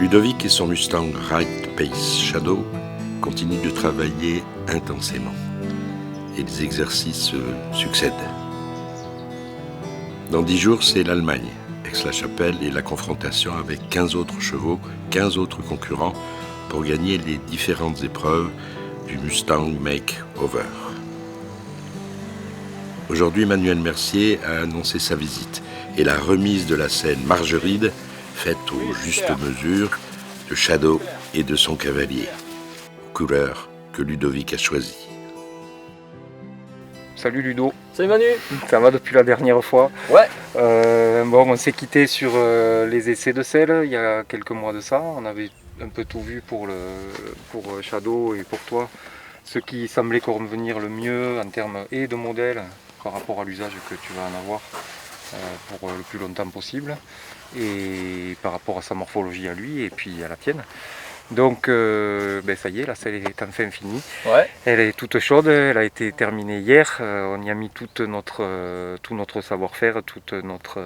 Ludovic et son Mustang Right Pace Shadow continuent de travailler intensément et les exercices succèdent. Dans 10 jours, c'est l'Allemagne, Aix-la-Chapelle et la confrontation avec 15 autres chevaux, 15 autres concurrents pour gagner les différentes épreuves du Mustang Make-Over. Aujourd'hui, Manuel Mercier a annoncé sa visite et la remise de la selle Margeride faite aux justes mesures de Shadow et de son cavalier, aux couleurs que Ludovic a choisies. Salut Ludo. Salut Manu. Ça va depuis la dernière fois? Ouais. Bon, on s'est quitté sur les essais de selle il y a quelques mois de ça. On avait un peu tout vu pour Shadow et pour toi. Ce qui semblait convenir le mieux en termes et de modèle par rapport à l'usage que tu vas en avoir pour le plus longtemps possible et par rapport à sa morphologie à lui et puis à la tienne. Donc ça y est, la selle est enfin finie. Ouais. Elle est toute chaude, elle a été terminée hier. On y a mis tout notre savoir-faire, toute notre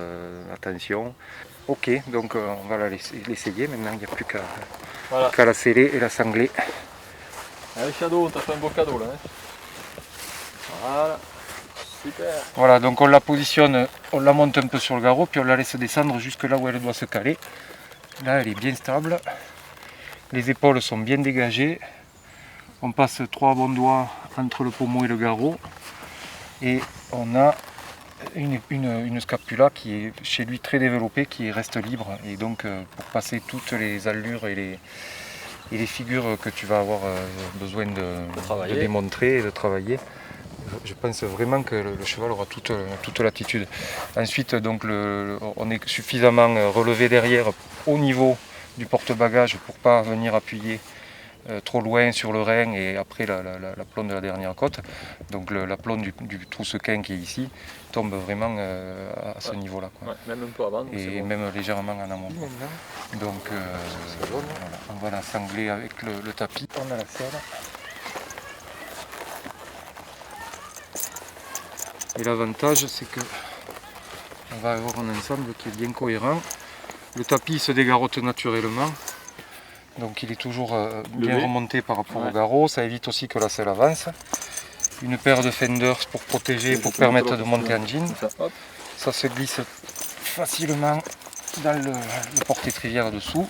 attention. Ok, donc on va l'essayer. Maintenant, il n'y a plus qu'à la sceller et la sangler. Allez Shadow, t'as fait un beau cadeau là. Hein. Voilà. Super. Voilà, donc on la positionne, on la monte un peu sur le garrot, puis on la laisse descendre jusque là où elle doit se caler. Là, elle est bien stable. Les épaules sont bien dégagées. On passe 3 bons doigts entre le pommeau et le garrot. Et on a une scapula qui est chez lui très développée, qui reste libre. Et donc pour passer toutes les allures et les figures que tu vas avoir besoin de démontrer et de travailler, je pense vraiment que le cheval aura toute l'attitude. Ensuite, donc, on est suffisamment relevé derrière au niveau du porte-bagages pour ne pas venir appuyer trop loin sur le rein et après l'aplomb de la dernière côte. Donc l'aplomb du troussequin qui est ici tombe vraiment à ce niveau-là. Ouais, même un peu avant. Et bon. même légèrement en amont. Donc voilà, on va la sangler avec le tapis. On a la selle. Et l'avantage, c'est que on va avoir un ensemble qui est bien cohérent. Le tapis se dégarotte naturellement, donc il est toujours bien remonté par rapport au garrot. Ça évite aussi que la selle avance. Une paire de fenders pour protéger, pour permettre de monter en jean. Ça se glisse facilement dans le porte-étrivière dessous.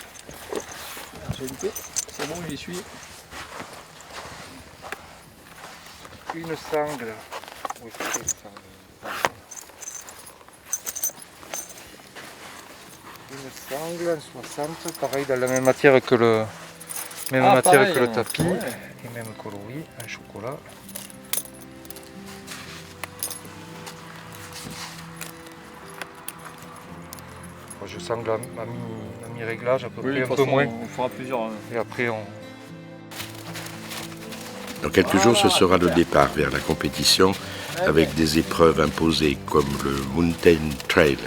C'est bon, il y suit. Une sangle. Une sangle en 60, pareil dans la même matière que le tapis, et même coloris en chocolat. Je sangle à mi-réglage à peu près, un peu moins. On fera plusieurs. Et après on... Dans quelques jours, ce sera le départ vers la compétition avec des épreuves imposées comme le Mountain Trail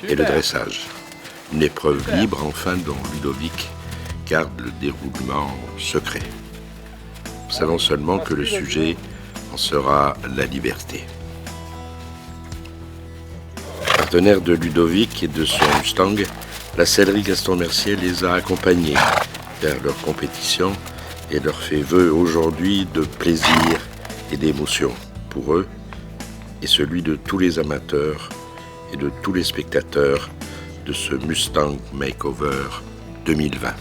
et le dressage. Une épreuve libre enfin dont Ludovic garde le déroulement secret. Nous savons seulement que le sujet en sera la liberté. Partenaire de Ludovic et de son Mustang, la sellerie Gaston Mercier les a accompagnés vers leur compétition et leur fait vœu aujourd'hui de plaisir et d'émotion pour eux et celui de tous les amateurs et de tous les spectateurs de ce Mustang Makeover 2020.